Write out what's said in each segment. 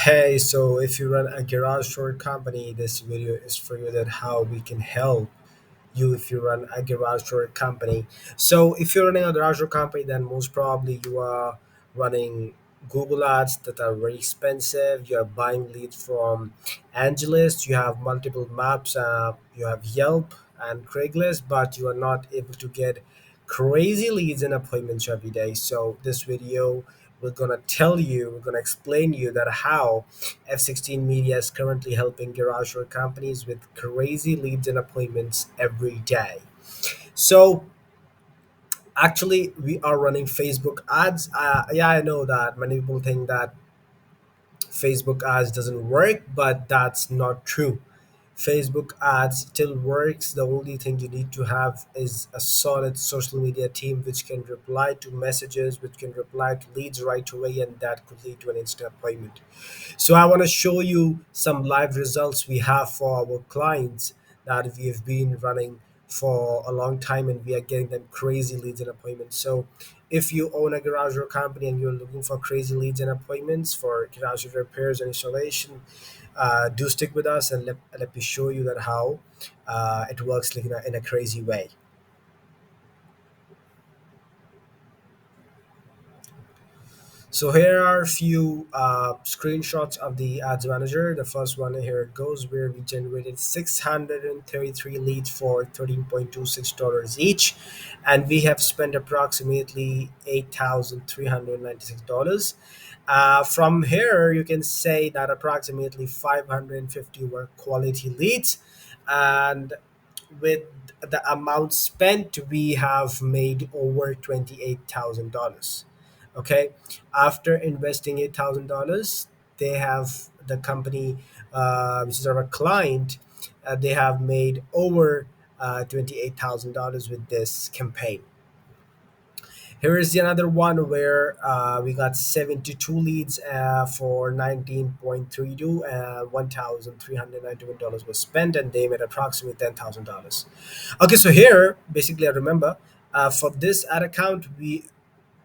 Hey, so if you run a garage door company, this video is for you that how we can help you if you run a garage door company. So if you're running a garage door company, then most probably you are running Google ads that are very expensive. You are buying leads from Angelist. You have multiple maps. You have Yelp and Craigslist, but you are not able to get crazy leads and appointments every day. So this video we're gonna explain you that how F16 Media is currently helping garage door companies with crazy leads and appointments every day. So actually, we are running Facebook ads. Yeah, I know that many people think that Facebook ads doesn't work, but that's not true. Facebook ads still works. The only thing you need to have is a solid social media team which can reply to messages, which can reply to leads right away, and that could lead to an instant appointment. So I want to show you some live results we have for our clients that we have been running for a long time, and we are getting them crazy leads and appointments. So if you own a garage door company and you're looking for crazy leads and appointments for garage door repairs and installation, do stick with us and let me show you that how it works like in a crazy way. So here are a few screenshots of the ads manager. The first one here it goes where we generated 633 leads for $13.26 each, and we have spent approximately $8,396. From here, you can say that approximately 550 were quality leads, and with the amount spent, we have made over $28,000. Okay, after investing $8,000, they have the company, which is our client, they have made over $28,000 with this campaign. Here is the another one where we got 72 leads for 19.32. $1,391 was spent, and they made approximately $10,000. Okay, so here, basically, I remember for this ad account, the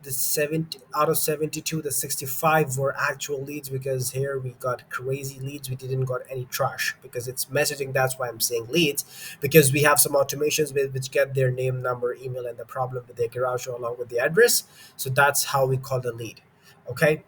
70 out of 72, the 65 were actual leads, because here we got crazy leads. We didn't got any trash because it's messaging. That's why I'm saying leads, because we have some automations which get their name, number, email, and the problem with their garage along with the address. So that's how we call the lead. Okay,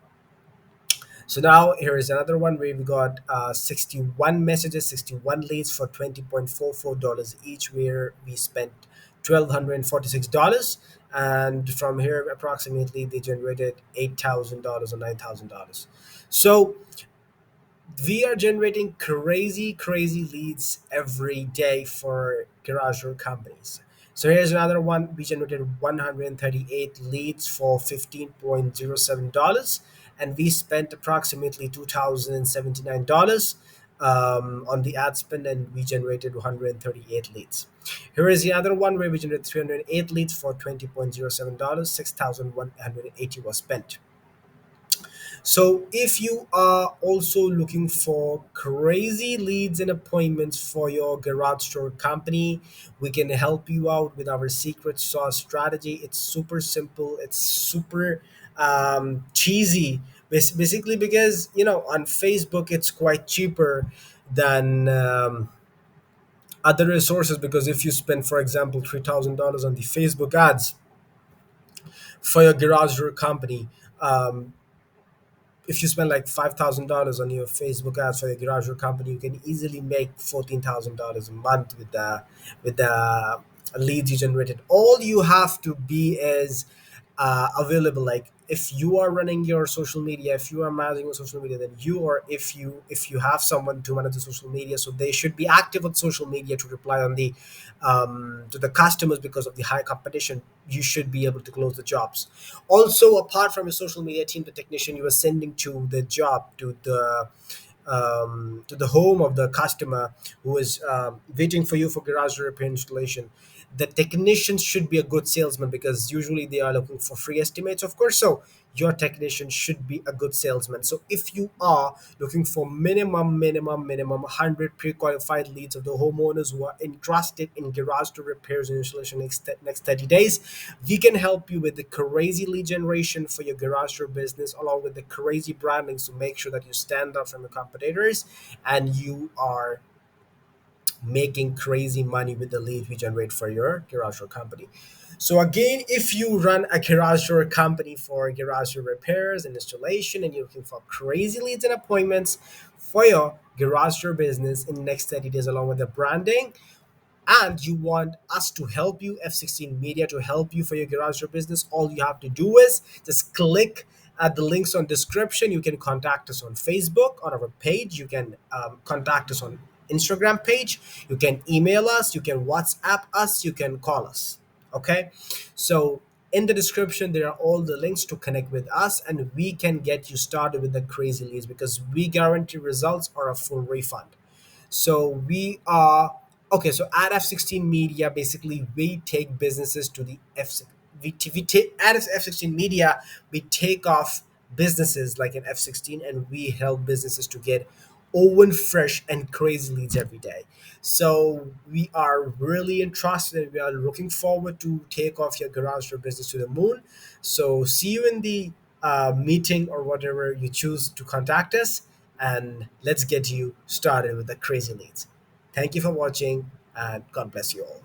so now here is another one where we got 61 messages, 61 leads for $20.44 each, where we spent $1,246. And from here, approximately, they generated $8,000 or $9,000. So we are generating crazy, crazy leads every day for garage door companies. So here's another one. We generated 138 leads for $15.07, and we spent approximately $2,079 on the ad spend, and we generated 138 leads. Here is the other one where we generated 308 leads for $20.07. 6,180 was spent. So, if you are also looking for crazy leads and appointments for your garage door company, we can help you out with our secret sauce strategy. It's super simple, it's super cheesy. Basically, because on Facebook it's quite cheaper than other resources. Because if you spend, for example, $3,000 on the Facebook ads for your garage door company, um, if you spend like $5,000 on your Facebook ads for your garage door company, you can easily make $14,000 a month with the leads you generated. All you have to be is available. Like if you are running your social media, if you are managing your social media, then you, or if you have someone to manage the social media, so they should be active on social media to reply on the to the customers. Because of the high competition, you should be able to close the jobs. Also, apart from your social media team, the technician you are sending to the job, to the home of the customer who is waiting for you for garage repair installation, The technician should be a good salesman because usually they are looking for free estimates, of course. So your technician should be a good salesman. So if you are looking for minimum 100 pre-qualified leads of the homeowners who are interested in garage door repairs and installation next 30 days, we can help you with the crazy lead generation for your garage door business, along with the crazy branding to make sure that you stand out from your competitors and you are making crazy money with the leads we generate for your garage door company. So again, if you run a garage door company for garage door repairs and installation, and you're looking for crazy leads and appointments for your garage door business in the next 30 days, along with the branding, and you want us to help you, F16 Media, to help you for your garage door business, all you have to do is just click at the links on description. You can contact us on Facebook on our page. You can contact us on Instagram page. You can email us. You can WhatsApp us. You can call us. Okay, so in the description there are all the links to connect with us, and we can get you started with the crazy leads because we guarantee results or a full refund. So we are okay. So at F16 Media, basically we take businesses to the we take at F16 Media, we take off businesses like an F16, and we help businesses to get oven fresh and crazy leads every day. So we are really interested and we are looking forward to take off your garage door business to the moon. So see you in the meeting or whatever you choose to contact us, and let's get you started with the crazy leads. Thank you for watching, and God bless you all.